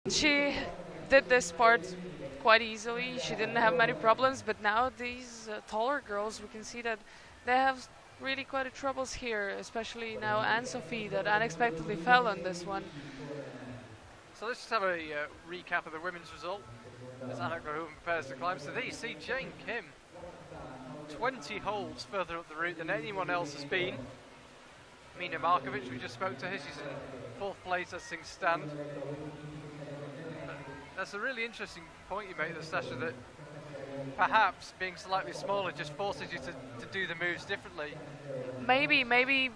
She did this part quite easily. She didn't have many problems, but now these taller girls, we can see that they have really quite a troubles here, especially now Anne-Sophie that unexpectedly fell on this one. So let's just have a recap of the women's result as Anna Verhdeven prepares to climb. So there you see Jane Kim 20 holes further up the route than anyone else has been. Mina Markovic, we just spoke to her, she's in 4th place as things stand. But that's a really interesting point you made, Stasha, that perhaps being slightly smaller just forces you to do the moves differently. Maybe.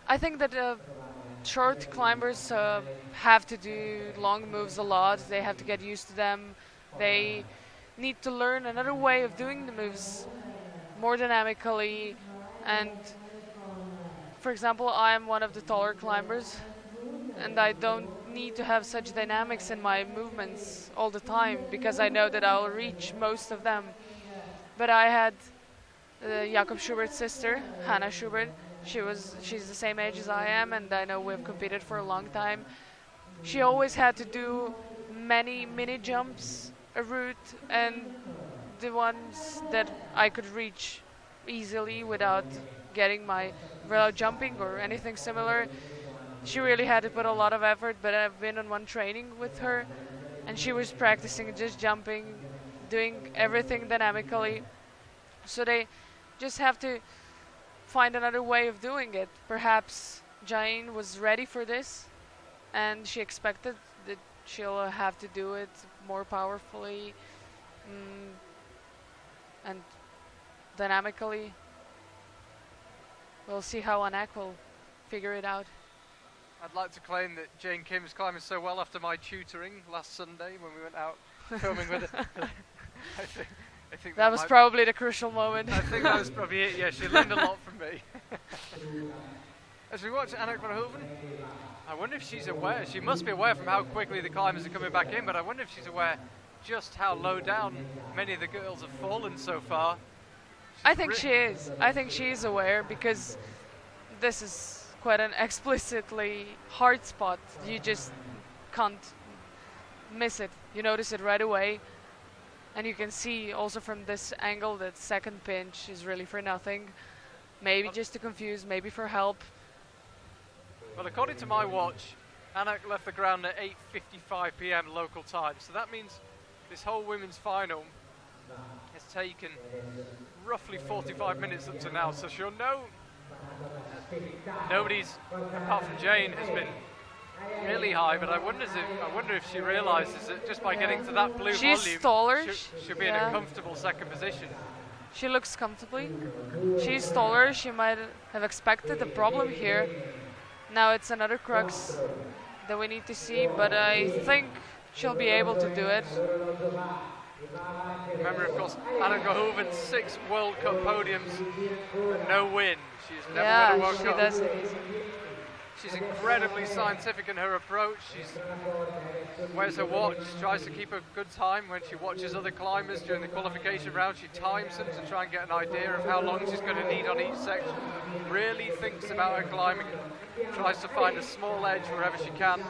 I think that short climbers have to do long moves a lot. They have to get used to them. They need to learn another way of doing the moves more dynamically. And for example, I am one of the taller climbers, and I don't need to have such dynamics in my movements all the time because I know that I'll reach most of them. But I had Jakob Schubert's sister, Hannah Schubert. She's the same age as I am, and I know we've competed for a long time. She always had to do many mini jumps a route, and the ones that I could reach easily without jumping or anything similar. She really had to put a lot of effort, but I've been on one training with her, and she was practicing just jumping, doing everything dynamically. So they just have to find another way of doing it. Perhaps Jane was ready for this, and she expected that she'll have to do it more powerfully and dynamically. We'll see how Anak will figure it out. I'd like to claim that Jane Kim's climbing so well after my tutoring last Sunday when we went out filming with her. I think that was probably the crucial moment. I think that was probably it, yeah, she learned a lot from me. As we watch Anna Verhdeven, I wonder if she's aware, she must be aware from how quickly the climbers are coming back in, but I wonder if she's aware just how low down many of the girls have fallen so far. I think she is. I think she is aware because this is quite an explicitly hard spot. You just can't miss it. You notice it right away. And you can see also from this angle that second pinch is really for nothing. Maybe just to confuse, maybe for help. Well, according to my watch, Anak left the ground at 8:55 p.m. local time. So that means this whole women's final has taken roughly 45 minutes up to now. So she'll know nobody's, apart from Jane, has been really high, but I wonder if she realises that just by getting to that blue she's volume, taller. She'll be in a comfortable second position. She looks comfortably. She's taller. She might have expected a problem here. Now it's another crux that we need to see, but I think she'll be able to do it. Remember, of course, Anna Verhdeven, 6 World Cup podiums, but no win. She's never won a World Cup. Does. She's incredibly scientific in her approach. She wears her watch, tries to keep a good time when she watches other climbers during the qualification round. She times them to try and get an idea of how long she's going to need on each section. Really thinks about her climbing, tries to find a small edge wherever she can.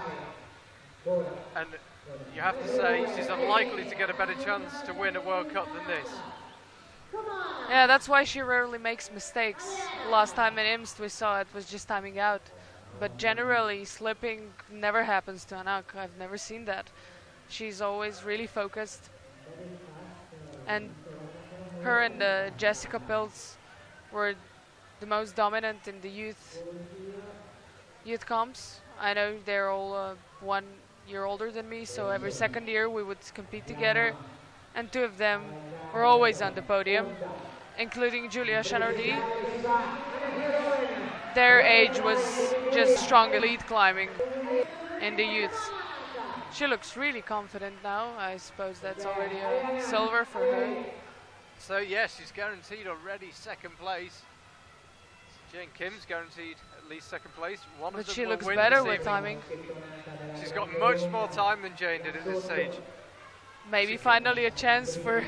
And you have to say she's unlikely to get a better chance to win a World Cup than this. Yeah, that's why she rarely makes mistakes. Last time in Imst we saw it was just timing out. But generally, slipping never happens to Anak. I've never seen that. She's always really focused. And her and Jessica Pilz were the most dominant in the youth comps. I know they're all 1 year older than me, so every second year we would compete together. And 2 of them were always on the podium, including Julia Chanardi. Their age was just strong elite climbing in the youths. She looks really confident now. I suppose that's already a silver for her. So yes, she's guaranteed already second place. Jane Kim's guaranteed at least second place. But she looks better with timing. She's got much more time than Jane did at this stage. Maybe finally a chance for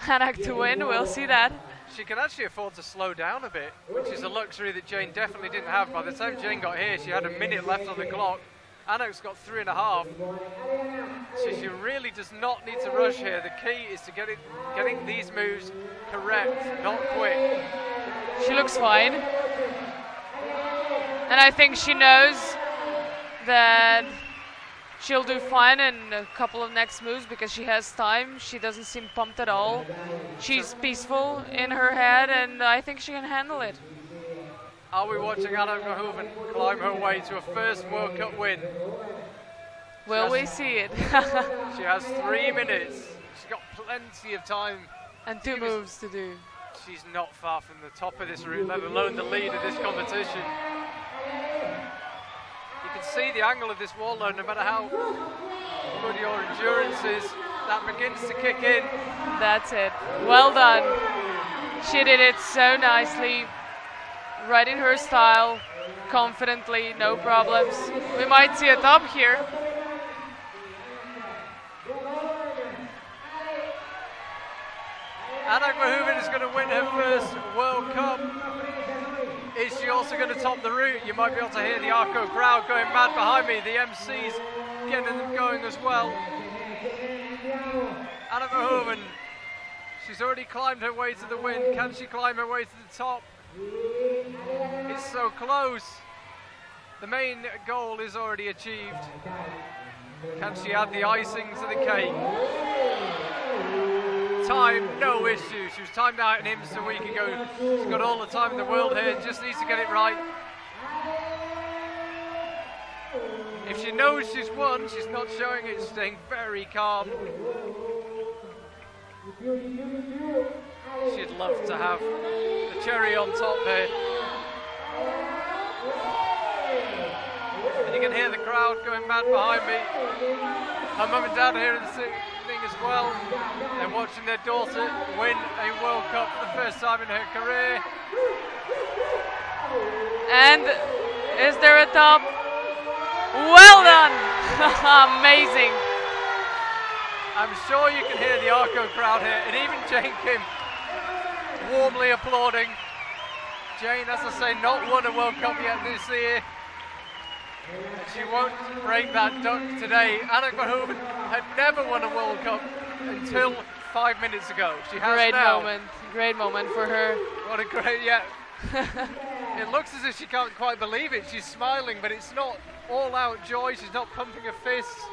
Anak to win. We'll see that. She can actually afford to slow down a bit, which is a luxury that Jane definitely didn't have. By the time Jane got here, she had a minute left on the clock. Anak's got 3.5. So She really does not need to rush here. The key is to getting these moves correct, not quick. She looks fine. And I think she knows that she'll do fine in a couple of next moves because she has time. She doesn't seem pumped at all. She's peaceful in her head, and I think she can handle it. Are we watching Anna Verhdeven climb her way to a first World Cup win? Will we see it? She has 3 minutes. She's got plenty of time. And 2 moves to do. She's not far from the top of this route, let alone the lead of this competition. You can see the angle of this wall though, no matter how good your endurance is, that begins to kick in. That's it. Well done. She did it so nicely, right in her style, confidently, no problems. We might see a top here. Anna Verhdeven is going to win her first World Cup. Is she also going to top the route? You might be able to hear the Arco crowd going mad behind me. The MC's getting them going as well. Anna Verhdeven, she's already climbed her way to the win. Can she climb her way to the top? It's so close. The main goal is already achieved. Can she add the icing to the cake? Time, no issue. She was timed out in IMS a week ago. She's got all the time in the world here, just needs to get it right. If she knows she's won, she's not showing it, staying very calm. She'd love to have the cherry on top here. And you can hear the crowd going mad behind me. Her mum and dad are here in the thing as well. They're watching their daughter win a World Cup for the first time in her career. And is there a top? Well done! Amazing. I'm sure you can hear the Arco crowd here, and even Jane Kim warmly applauding. Jane, as I say, not won a World Cup yet this year. And she won't break that duck today. Anna Verhdeven had never won a World Cup until 5 minutes ago. She has now. Great moment for her. What a great, yeah. It looks as if she can't quite believe it. She's smiling, but it's not all out joy. She's not pumping her fists.